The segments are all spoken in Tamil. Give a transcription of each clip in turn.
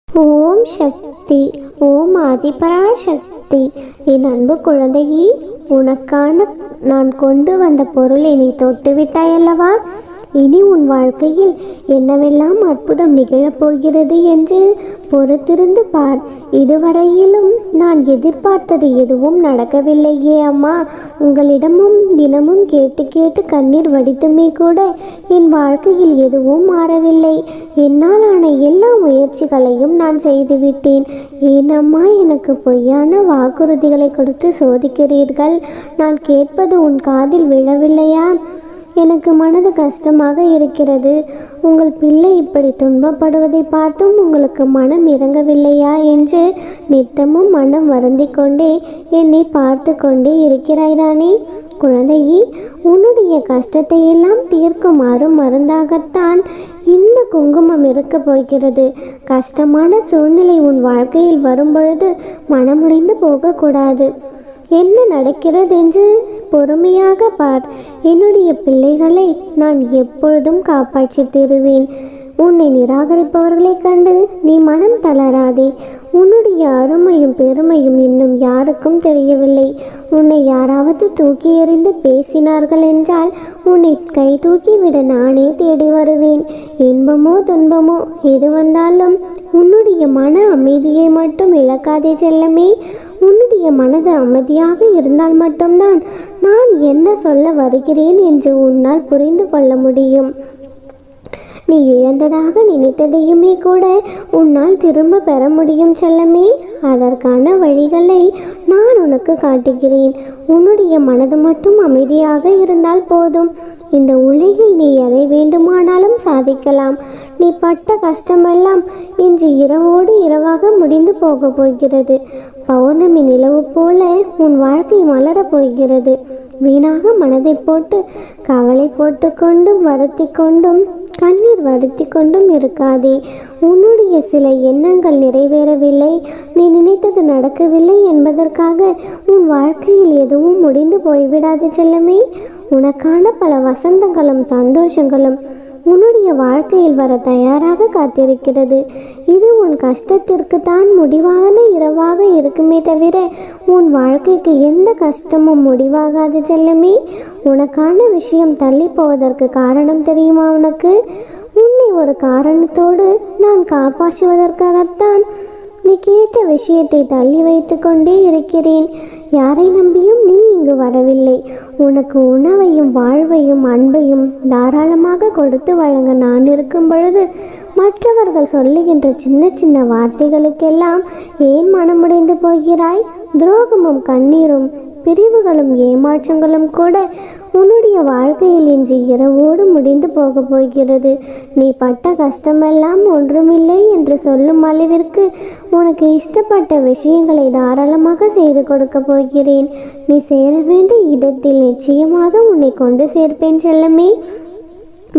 ஓம் சக்தி. ஓம் ஆதிபராசக்தி. என் அன்பு குழந்தையே, உனக்கான நான் கொண்டு வந்த பொருளை நீ தொட்டுவிட்டாய் அல்லவா? இனி உன் வாழ்க்கையில் என்னவெல்லாம் அற்புதம் நிகழப்போகிறது என்று பொறுத்திருந்து பார். இதுவரையிலும் நான் எதிர்பார்த்தது எதுவும் நடக்கவில்லையே அம்மா. உங்களிடமும் தினமும் கேட்டு கேட்டு கண்ணீர் வடித்துமே கூட என் வாழ்க்கையில் எதுவும் மாறவில்லை. என்னால் ஆன எல்லா முயற்சிகளையும் நான் செய்துவிட்டேன். ஏன் அம்மா எனக்கு பொய்யான வாக்குறுதிகளை கொடுத்து சோதிக்கிறீர்கள்? நான் கேட்பது உன் காதில் விழவில்லையா? எனக்கு மனது கஷ்டமாக இருக்கிறது. உங்கள் பிள்ளை இப்படி துன்பப்படுவதை பார்த்தும் உங்களுக்கு மனம் இறங்கவில்லையா என்று நித்தமும் மனம் வருந்தி கொண்டே என்னை பார்த்து கொண்டே இருக்கிறாய்தானே? குழந்தையே, உன்னுடைய கஷ்டத்தை எல்லாம் தீர்க்குமாறு மருந்தாகத்தான் இந்த குங்குமம் இருக்க போகிறது. கஷ்டமான சூழ்நிலை உன் வாழ்க்கையில் வரும்பொழுது மனமுடைந்து போகக்கூடாது. என்ன நடக்கிறது என்று பொறுமையாக பார். என்னுடைய பிள்ளைகளை நான் எப்பொழுதும் காப்பாற்றி தருவேன். உன்னை நிராகரிப்பவர்களை கண்டு நீ மனம் தளராதே. உன்னுடைய அருமையும் பெருமையும் இன்னும் யாருக்கும் தெரியவில்லை. உன்னை யாராவது தூக்கி எறிந்து பேசினார்கள் என்றால் உன்னை கை தூக்கிவிட நானே தேடி வருவேன். இன்பமோ துன்பமோ எது வந்தாலும் உன்னுடைய மன அமைதியை மட்டும் இழக்காதே செல்லமே. உன்னுடைய மனது அமைதியாக இருந்தால் மட்டும்தான் நான் என்ன சொல்ல வருகிறேன் என்று உன்னால் புரிந்து கொள்ள முடியும். நீ இழந்ததாக நினைத்ததையுமே கூட உன்னால் திரும்ப பெற முடியும் செல்லமே. அதற்கான வழிகளை நான் உனக்கு காட்டுகிறேன். உன்னுடைய மனது மட்டும் அமைதியாக இருந்தால் போதும். இந்த உலகில் நீ எதை வேண்டுமானாலும் சாதிக்கலாம். நீ பட்ட கஷ்டமெல்லாம் இன்று இரவோடு இரவாக முடிந்து போக போகிறது. பௌர்ணமி நிலவு போல உன் வாழ்க்கை மலரப் போகிறது. வீணாக மனதை போட்டு கவலை போட்டு கொண்டும் வருத்தி கொண்டும் கண்ணீர் வருத்தி கொண்டும் இருக்காதே. உன்னுடைய சில எண்ணங்கள் நிறைவேறவில்லை, நீ நினைத்தது நடக்கவில்லை என்பதற்காக உன் வாழ்க்கையில் எதுவும் முடிந்து போய்விடாது செல்லமே. உனக்கான பல வசந்தங்களும் சந்தோஷங்களும் உன்னுடைய வாழ்க்கையில் வர தயாராக காத்திருக்கிறது. இது உன் கஷ்டத்திற்கு தான் முடிவான இரவாக இருக்குமே தவிர உன் வாழ்க்கைக்கு எந்த கஷ்டமும் முடிவாகாது செல்லமே. உனக்கான விஷயம் தள்ளி போவதற்கு காரணம் தெரியுமா உனக்கு? உன்னை ஒரு காரணத்தோடு நான் காப்பாற்றுவதற்காகத்தான் நீ கேட்ட விஷயத்தை தள்ளி வைத்து கொண்டே இருக்கிறேன். யாரை நம்பியும் நீ இங்கு வரவில்லை. உனக்கு உணவையும் வாழ்வையும் அன்பையும் தாராளமாக கொடுத்து வழங்க நான் இருக்கும் பொழுது மற்றவர்கள் சொல்லுகின்ற சின்ன சின்ன வார்த்தைகளுக்கெல்லாம் ஏன் மனமுடைந்து போகிறாய்? துரோகமும் கண்ணீரும் பிரிவுகளும் ஏமாற்றங்களும் கூட உன்னுடைய வாழ்க்கையில் இன்று இரவோடு முடிந்து போக போகிறது. நீ பட்ட கஷ்டமெல்லாம் ஒன்றுமில்லை என்று சொல்லும் அளவிற்கு உனக்கு இஷ்டப்பட்ட விஷயங்களை தாராளமாக செய்து கொடுக்க போகிறேன். நீ சேர வேண்டிய இடத்தில் நிச்சயமாக உன்னை கொண்டு சேர்ப்பேன் செல்லமே.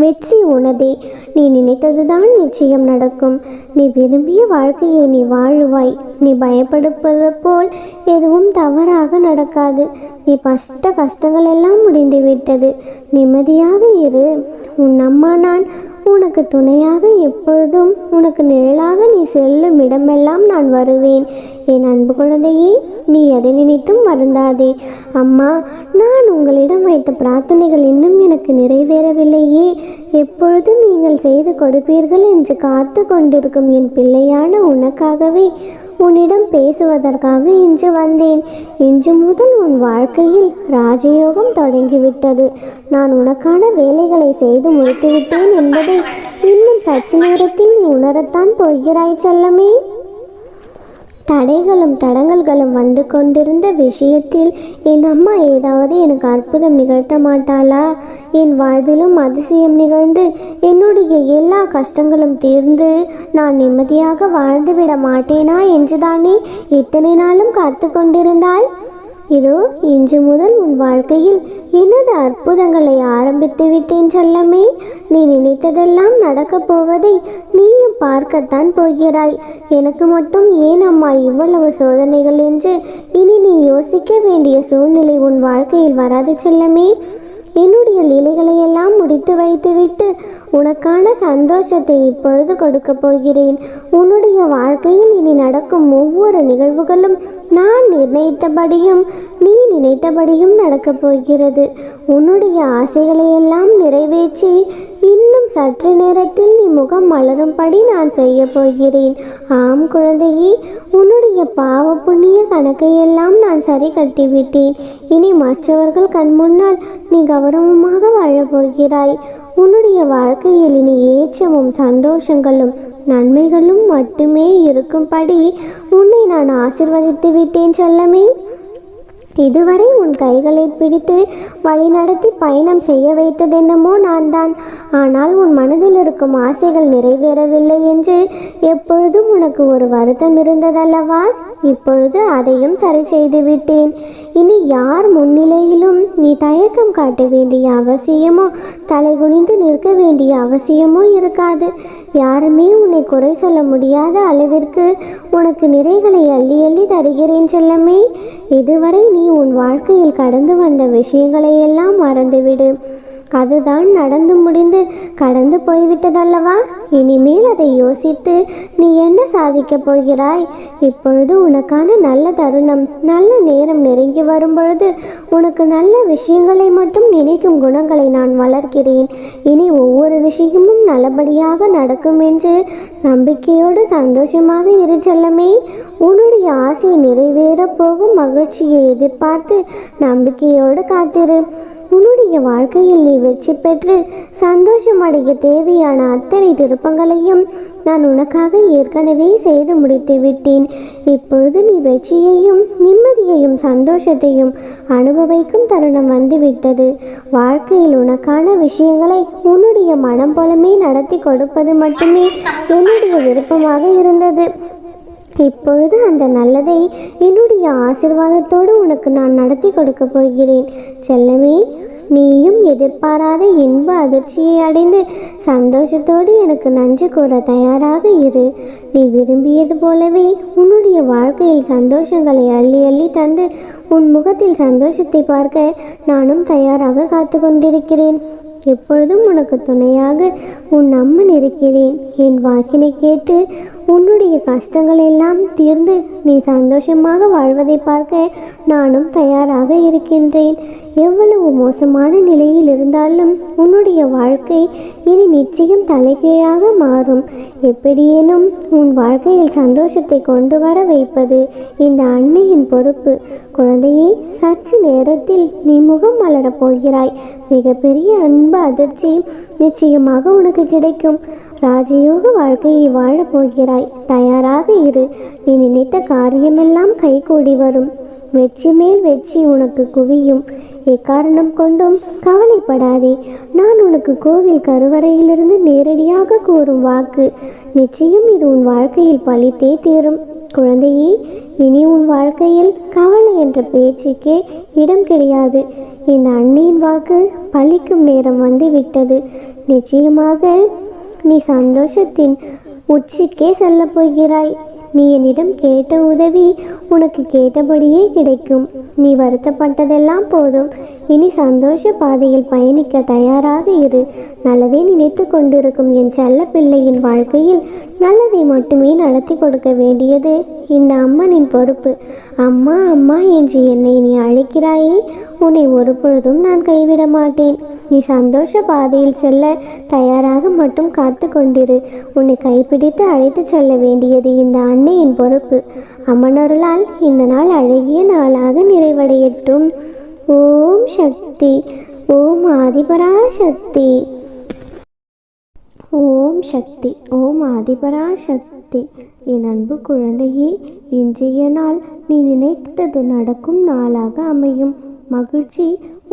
வெற்றி உனதே. நீ நினைத்ததுதான் நிச்சயம் நடக்கும். நீ விரும்பிய வாழ்க்கையை நீ வாழுவாய். நீ பயப்படுவது போல் எதுவும் தவறாக நடக்காது. நீ பட்ட கஷ்டங்கள் எல்லாம் முடிந்துவிட்டது. நிம்மதியாக இரு. உன் அம்மா நான் உனக்கு துணையாக எப்பொழுதும் உனக்கு நிழலாக நீ செல்லும் இடமெல்லாம் நான் வருவேன். என் அன்பு குழந்தையே, நீ எதை நினைத்தும் வருந்தாதே. அம்மா, நான் உங்களிடம் வைத்த பிரார்த்தனைகள் இன்னும் எனக்கு நிறைவேறவில்லையே. எப்பொழுது நீங்கள் செய்து கொடுப்பீர்கள் என்று காத்து கொண்டிருக்கும் என் பிள்ளையான உனக்காகவே உன்னிடம் பேசுவதற்காக இன்று வந்தேன். இன்று முதல் உன் வாழ்க்கையில் ராஜயோகம் தொடங்கிவிட்டது. நான் உனக்கான வேலைகளை செய்து முடித்துவிட்டேன் என்பதை இன்னும் சற்று நேரத்தில் நீ உணரத்தான் போகிறாய் செல்லமே. தடைகளும் தடங்கல்களும் வந்து கொண்டிருந்த விஷயத்தில் என் அம்மா ஏதாவது எனக்கு அற்புதம் நிகழ்த்த மாட்டாளா? என் வாழ்விலும் அதிசயம் நிகழ்ந்து என்னுடைய எல்லா கஷ்டங்களும் தீர்ந்து நான் நிம்மதியாக வாழ்ந்துவிட மாட்டேனா என்றுதானே இத்தனை நாளும் காத்து கொண்டிருந்தாய்? இதோ இன்று முதல் உன் வாழ்க்கையில் எனது அற்புதங்களை ஆரம்பித்து விட்டேன் செல்லமே. நீ நினைத்ததெல்லாம் நடக்கப் போவதை நீயும் பார்க்கத்தான் போகிறாய். எனக்கு மட்டும் ஏன் அம்மா இவ்வளவு சோதனைகள் என்று இனி நீ யோசிக்க வேண்டிய சூழ்நிலை உன் வாழ்க்கையில் வராது செல்லமே. என்னுடைய லீலைகளை எல்லாம் முடித்து வைத்துவிட்டு உனக்கான சந்தோஷத்தை இப்பொழுது கொடுக்கப் போகிறேன். உன்னுடைய வாழ்க்கையில் இனி நடக்கும் ஒவ்வொரு நிகழ்வுகளும் நான் நிர்ணயித்தபடியும் நீ நினைத்தபடியும் நடக்கப் போகிறது. உன்னுடைய ஆசைகளை எல்லாம் நிறைவேற்றி இன்னும் சற்று நேரத்தில் நீ முகம் மலரும்படி நான் செய்ய போகிறேன். ஆம் குழந்தையே, உன்னுடைய பாவ புண்ணிய கணக்கையெல்லாம் நான் சரி கட்டிவிட்டேன். இனி மற்றவர்கள் கண் முன்னால் நீ கௌரவமாக வாழப்போகிறாய். உன்னுடைய வாழ்க்கையில் இனி ஏற்றமும் சந்தோஷங்களும் நன்மைகளும் மட்டுமே இருக்கும்படி உன்னை நான் ஆசிர்வதித்து விட்டேன் செல்லமே. இதுவரை உன் கைகளை பிடித்து வழிநடத்தி பயணம் செய்ய வைத்ததென்னமோ நான் தான். ஆனால் உன் மனதில் இருக்கும் ஆசைகள் நிறைவேறவில்லை என்று எப்பொழுதும் உனக்கு ஒரு வருத்தம் இருந்ததல்லவா? இப்பொழுது அதையும் சரி செய்து விட்டேன். இனி யார் முன்னிலையிலும் நீ தயக்கம் காட்ட வேண்டிய அவசியமோ தலைகுனிந்து நிற்க வேண்டிய அவசியமோ இருக்காது. யாருமே உன்னை குறை சொல்ல முடியாத அளவிற்கு உனக்கு நிறைகளை அள்ளி அள்ளி தருகிறேன் செல்லமே. இதுவரை நீ உன் வாழ்க்கையில் கடந்து வந்த விஷயங்களை எல்லாம் மறந்துவிடு. அதுதான் நடந்து முடிந்து கடந்து போய்விட்டதல்லவா? இனிமேல் அதை யோசித்து நீ என்ன சாதிக்கப் போகிறாய்? இப்பொழுது உனக்கான நல்ல தருணம், நல்ல நேரம் நெருங்கி வரும்பொழுது உனக்கு நல்ல விஷயங்களை மட்டும் நினைக்கும் குணங்களை நான் வளர்க்கிறேன். இனி ஒவ்வொரு விஷயமும் நல்லபடியாக நடக்கும் என்று நம்பிக்கையோடு சந்தோஷமாக இரு செல்லமே. உன்னுடைய ஆசை நிறைவேறப் போகும் மகிழ்ச்சியை எதிர்பார்த்து நம்பிக்கையோடு காத்திரு. உன்னுடைய வாழ்க்கையில் நீ வெற்றி பெற்று சந்தோஷமடைய தேவையான அத்தனை திருப்பங்களையும் நான் உனக்காக ஏற்கனவே செய்து முடித்து விட்டேன். இப்பொழுது நீ வெற்றியையும் நிம்மதியையும் சந்தோஷத்தையும் அனுபவிக்கும் தருணம் வந்துவிட்டது. வாழ்க்கையில் உனக்கான விஷயங்களை உன்னுடைய மனம் போலமே நடத்தி கொடுப்பது மட்டுமே என்னுடைய விருப்பமாக இருந்தது. இப்பொழுது அந்த நல்லதை என்னுடைய ஆசீர்வாதத்தோடு உனக்கு நான் நடத்தி கொடுக்க போகிறேன் செல்லமே. நீயும் எதிர்பாராத இன்ப அதிர்ச்சியை அடைந்து சந்தோஷத்தோடு எனக்கு நன்றி கூற தயாராக இரு. நீ விரும்பியது போலவே உன்னுடைய வாழ்க்கையில் சந்தோஷங்களை அள்ளி அள்ளி தந்து உன் முகத்தில் சந்தோஷத்தை பார்க்க நானும் தயாராக காத்து கொண்டிருக்கிறேன். எப்பொழுதும் உனக்கு துணையாக உன் அம்மன் இருக்கிறேன். என் வாக்கினை கேட்டு உன்னுடைய கஷ்டங்கள் எல்லாம் தீர்ந்து நீ சந்தோஷமாக வாழ்வதை பார்க்க நானும் தயாராக இருக்கின்றேன். எவ்வளவு மோசமான நிலையில் இருந்தாலும் உன்னுடைய வாழ்க்கை இனி நிச்சயம் தலைகீழாக மாறும். எப்படியேனும் உன் வாழ்க்கையில் சந்தோஷத்தை கொண்டு வர வைப்பது இந்த அன்னையின் பொறுப்பு. குழந்தையே, சற்று நேரத்தில் நீ முகம் மலரப் போகிறாய். மிகப்பெரிய அன்பு அதிர்ச்சி நிச்சயமாக உனக்கு கிடைக்கும். ராஜயோக வாழ்க்கையை வாழப் போகிறாய். தயாராக இரு. நீ நினைத்த காரியமெல்லாம் கைகூடி வரும். வெற்றி மேல் வெற்றி உனக்கு குவியும். எக்காரணம் கொண்டும் கவலைப்படாதே. நான் உனக்கு கோவில் கருவறையிலிருந்து நேரடியாக கூறும் வாக்கு. நிச்சயம் இது உன் வாழ்க்கையில் பலித்தே தீரும். குழந்தையே, இனி உன் வாழ்க்கையில் கவலை என்ற பேச்சுக்கே இடம் கிடையாது. இந்த அன்னையின் வாக்கு பலிக்கும் நேரம் வந்து விட்டது. நிச்சயமாக நீ சந்தோஷத்தின் உச்சிக்கே செல்லப் போகிறாய். நீ என்னிடம் கேட்ட உதவி உனக்கு கேட்டபடியே கிடைக்கும். நீ வருத்தப்பட்டதெல்லாம் போதும். இனி சந்தோஷ பாதையில் பயணிக்க தயாராக இரு. நல்லதை நினைத்து கொண்டிருக்கும் என் செல்ல பிள்ளையின் வாழ்க்கையில் நல்லதை மட்டுமே நடத்தி கொடுக்க வேண்டியது இந்த அம்மனின் பொறுப்பு. அம்மா அம்மா என்று என்னை நீ அழைக்கிறாயே, உன்னை ஒரு பொழுதும் நான் கைவிட மாட்டேன். நீ சந்தோஷ பாதையில் செல்ல தயாராக மட்டும் காத்து கொண்டிரு. உன்னை கைப்பிடித்து அழைத்து செல்ல வேண்டியது இந்த அன்னையின் பொறுப்பு. அம்மனருளால் இந்த நாள் அழகிய நாளாக நிறைவடையட்டும். ஓம் சக்தி. ஓம் ஆதிபராசக்தி. ஓம் சக்தி. ஓம் ஆதிபராசக்தி. என் அன்பு குழந்தையே, இன்றைய நாள் நீ நினைத்தது நடக்கும் நாளாக அமையும். மகிழ்ச்சி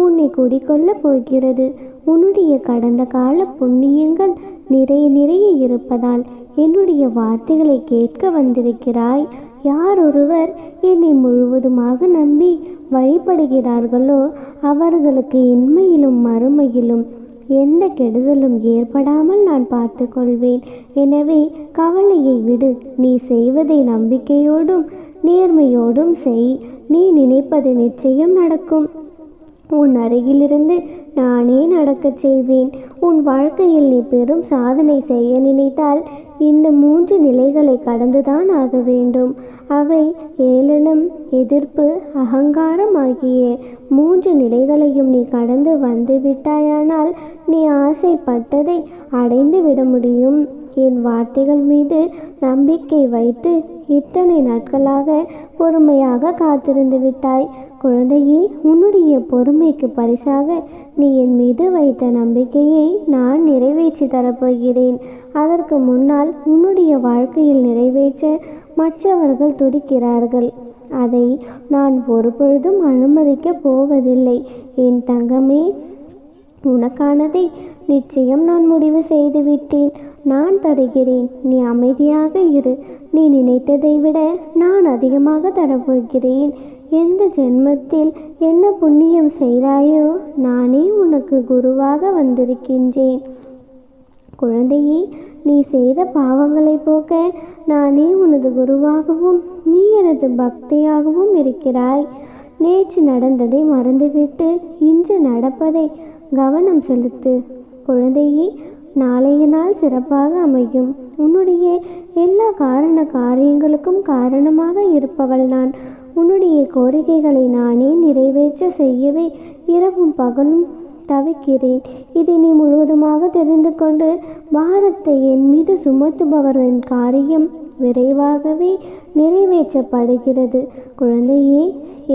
உன்னை குடிக்கொள்ளப் போகிறது. உன்னுடைய கடந்த கால புண்ணியங்கள் நிறைய நிறைய இருப்பதால் என்னுடைய வார்த்தைகளை கேட்க வந்திருக்கிறாய். யார் ஒருவர் என்னை முழுவதுமாக நம்பி வழிபடுகிறார்களோ அவர்களுக்கு இன்மையிலும் மறுமையிலும் எந்த கெடுதலும் ஏற்படாமல் நான் பார்த்து கொள்வேன். எனவே கவலையை விடு. நீ செய்வதை நம்பிக்கையோடும் நேர்மையோடும் செய். நீ நினைப்பது நிச்சயம் நடக்கும். உன் அருகிலிருந்து நானே நடக்கச் செய்வேன். உன் வாழ்க்கையில் நீ பெரும் சாதனை செய்ய நினைத்தால் இந்த 3 நிலைகளை கடந்துதான் ஆக வேண்டும். அவை ஏளனம், எதிர்ப்பு, அகங்காரம் ஆகிய 3 நிலைகளையும் நீ கடந்து வந்து விட்டாயானால் நீ ஆசைப்பட்டதை அடைந்து விட முடியும். என் வார்த்தைகள் மீது நம்பிக்கை வைத்து இத்தனை நாட்களாக பொறுமையாக காத்திருந்து விட்டாய். குழந்தையே, உன்னுடைய பொறுமைக்கு பரிசாக நீ என் மீது வைத்த நம்பிக்கையை நான் நிறைவேற்றி தரப்போகிறேன். அதற்கு முன்னால் உன்னுடைய வாழ்க்கையில் நிறைவேற்ற மற்றவர்கள் துடிக்கிறார்கள். அதை நான் ஒருபொழுதும் அனுமதிக்கப் போவதில்லை. என் தங்கமே, உனக்கானதை நிச்சயம் நான் முடிவு செய்துவிட்டேன். நான் தருகிறேன். நீ அமைதியாக இரு. நீ நினைத்ததை விட நான் அதிகமாக தரப்போகிறேன். எந்த ஜென்மத்தில் என்ன புண்ணியம் செய்தாயோ நானே உனக்கு குருவாக வந்திருக்கின்றேன். குழந்தையே, நீ செய்த பாவங்களை போக்க நானே உனது குருவாகவும் நீ எனது பக்தியாகவும் இருக்கிறாய். நேற்று நடந்ததை மறந்துவிட்டு இன்று நடப்பதை கவனம் செலுத்து. குழந்தையே, நாளைய நாள் சிறப்பாக அமையும். உன்னுடைய எல்லா காரியங்களுக்கும் காரணமாக இருப்பவள் நான். உன்னுடைய கோரிக்கைகளை நானே நிறைவேற்ற செய்யவே இரவும் பகலும் தவிக்கிறேன். இதை நீ முழுவதுமாக தெரிந்து கொண்டு பாரத்தை என் மீது சுமத்துபவரின் காரியம் விரைவாகவே நிறைவேற்றப்படுகிறது. குழந்தையே,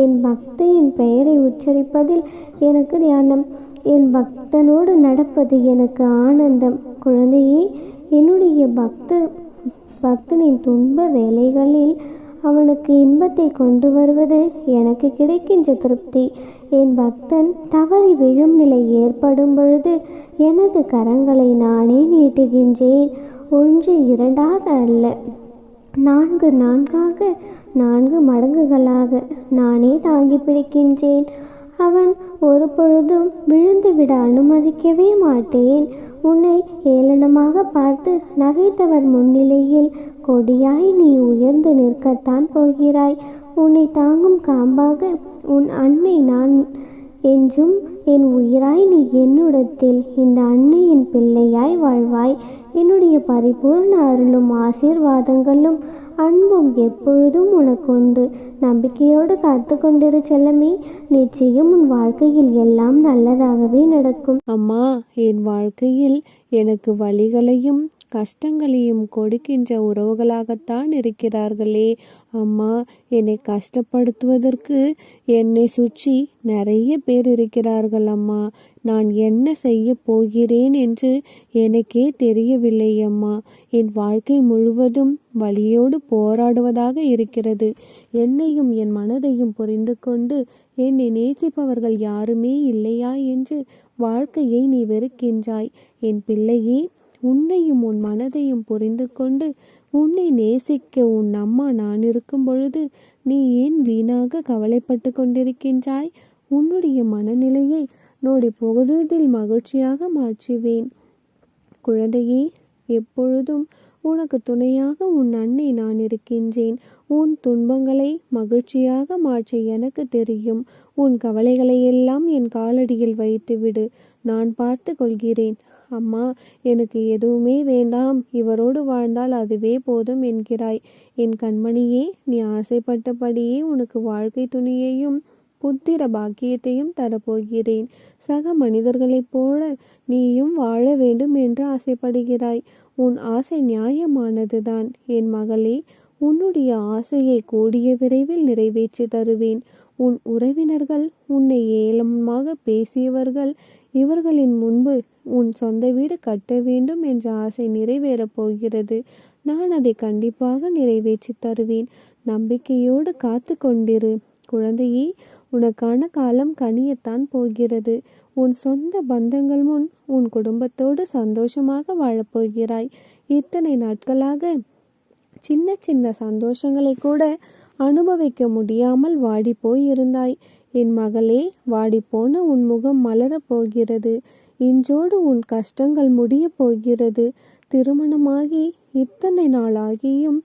என் பக்தியின் பெயரை உச்சரிப்பதில் எனக்கு தியானம். என் பக்தனோடு நடப்பது எனக்கு ஆனந்தம். குழந்தையே, என்னுடைய பக்தனின் துன்ப வேலைகளில் அவனுக்கு இன்பத்தை கொண்டு வருவது எனக்கு கிடைக்கின்ற திருப்தி. என் பக்தன் தவறி விழும் நிலை ஏற்படும் பொழுது எனது கரங்களை நானே நீட்டுகின்றேன். 1 2ஆக அல்ல, 4 4ஆக, 4 மடங்குகளாக நானே தாங்கி பிடிக்கின்றேன். அவன் ஒரு பொழுதும் விழுந்துவிட அனுமதிக்கவே மாட்டேன். உன்னை ஏளனமாக பார்த்து நகைத்தவர் முன்னிலையில் கொடியாய் நீ உயர்ந்து நிற்கத்தான் போகிறாய். உன்னை தாங்கும் காம்பாக உன் அன்னை நான் என்றும் என் உயிராய் நீ என்னுடத்தில் இந்த அன்னையின் பிள்ளையாய் வாழ்வாய். என்னுடைய பரிபூர்ண அருளும் ஆசீர்வாதங்களும் அன்பும் எப்பொழுதும் உனக்குண்டு. நம்பிக்கையோடு காத்து கொண்டிரு செல்லமே. நிச்சயம் உன் வாழ்க்கையில் எல்லாம் நல்லதாகவே நடக்கும். அம்மா, என் வாழ்க்கையில் எனக்கு வலிகளையும் கஷ்டங்களையும் கொடுக்கின்ற உறவுகளாகத்தான் இருக்கிறார்களே. அம்மா, என்னை கஷ்டப்படுத்துவதற்கு என்னை சுற்றி நிறைய பேர் இருக்கிறார்கள். அம்மா, நான் என்ன செய்ய போகிறேன் என்று எனக்கே தெரியவில்லை. அம்மா, என் வாழ்க்கை முழுவதும் வலியோடு போராடுவதாக இருக்கிறது. என்னையும் என் மனதையும் புரிந்து கொண்டு என்னை நேசிப்பவர்கள் யாருமே இல்லையா என்று வாழ்க்கையை நீ வெறுக்கின்றாய். என் பிள்ளையே, உன்னையும் உன் மனதையும் புரிந்து கொண்டு உன்னை நேசிக்க உன் அம்மா நான் இருக்கும் பொழுது நீ ஏன் வீணாக கவலைப்பட்டு கொண்டிருக்கின்றாய்? உன்னுடைய மனநிலையை நொடி பொழுதில் மகிழ்ச்சியாக மாற்றுவேன். குழந்தையே, எப்பொழுதும் உனக்கு துணையாக உன் அன்னை நான் இருக்கின்றேன். உன் துன்பங்களை மகிழ்ச்சியாக மாற்ற எனக்கு தெரியும். உன் கவலைகளை எல்லாம் என் காலடியில் வைத்துவிடு. நான் பார்த்து கொள்கிறேன். அம்மா, எனக்கு எதுவுமே வேண்டாம், இவரோடு வாழ்ந்தால் அதுவே போதும் என்கிறாய். என் கண்மணியே, நீ ஆசைப்பட்டபடியே உனக்கு வாழ்க்கை துணையையும் புத்திர பாக்கியத்தையும் தரப்போகிறேன். சக மனிதர்களைப் போல நீயும் வாழ வேண்டும் என்று ஆசைப்படுகிறாய். உன் ஆசை நியாயமானதுதான் என் மகளே. உன்னுடைய ஆசையை கூடிய விரைவில் நிறைவேற்றி தருவேன். உன் உறவினர்கள் உன்னை ஏளனமாக பேசியவர்கள் இவர்களின் முன்பு உன் சொந்த வீடு கட்ட வேண்டும் என்ற ஆசை நிறைவேறப் போகிறது. நான் அதை கண்டிப்பாக நிறைவேற்றி தருவேன். நம்பிக்கையோடு காத்து கொண்டிரு. குழந்தையே, உனக்கான காலம் கனியத்தான் போகிறது. உன் சொந்த பந்தங்கள் முன் உன் குடும்பத்தோடு சந்தோஷமாக வாழப்போகிறாய். இத்தனை நாட்களாக சின்ன சின்ன சந்தோஷங்களை கூட அனுபவிக்க முடியாமல் வாடி போய் இருந்தாய். என் மகளே, வாடிப்போன உன் முகம் மலரப் போகிறது. இன்றோடு உன் கஷ்டங்கள் முடிய போகிறது. திருமணமாகி இத்தனை நாளாகியும்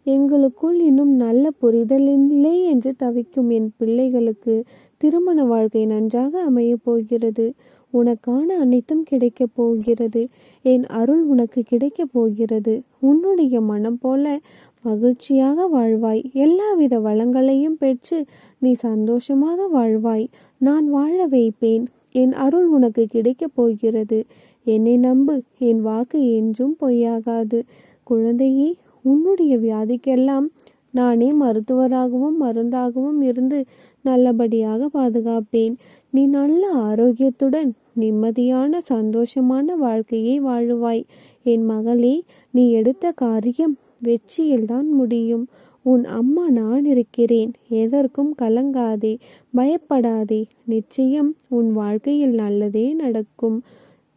எங்களுக்குள் இன்னும் நல்ல புரிதல் இல்லை என்று தவிக்கும் என் பிள்ளைகளுக்கு திருமண வாழ்க்கை நன்றாக அமையப் போகிறது. உனக்கான அனைத்தும் கிடைக்கப் போகிறது. என் அருள் உனக்கு கிடைக்கப் போகிறது. உன்னுடைய மனம் போல மகிழ்ச்சியாக வாழ்வாய். எல்லாவித வளங்களையும் பெற்று நீ சந்தோஷமாக வாழ்வாய். நான் வாழ வைப்பேன். என் அருள் உனக்கு கிடைக்கப் போகிறது. என்னை நம்பு, என் வாக்கு என்றும் பொய்யாகாது. குழந்தையே, உன்னுடைய வியாதிக்கெல்லாம் நானே மருத்துவராகவும் மருந்தாகவும் இருந்து நல்லபடியாக பாதுகாப்பேன். நீ நல்ல ஆரோக்கியத்துடன் நிம்மதியான சந்தோஷமான வாழ்க்கையை வாழுவாய். என் மகளே, நீ எடுத்த காரியம் வெற்றியில்தான் முடியும். உன் அம்மா நான் இருக்கிறேன். எதற்கும் கலங்காதே, பயப்படாதே. நிச்சயம் உன் வாழ்க்கையில் நல்லதே நடக்கும்.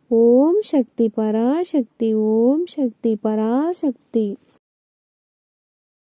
ஓம் சக்தி பராசக்தி. ஓம் சக்தி பராசக்தி.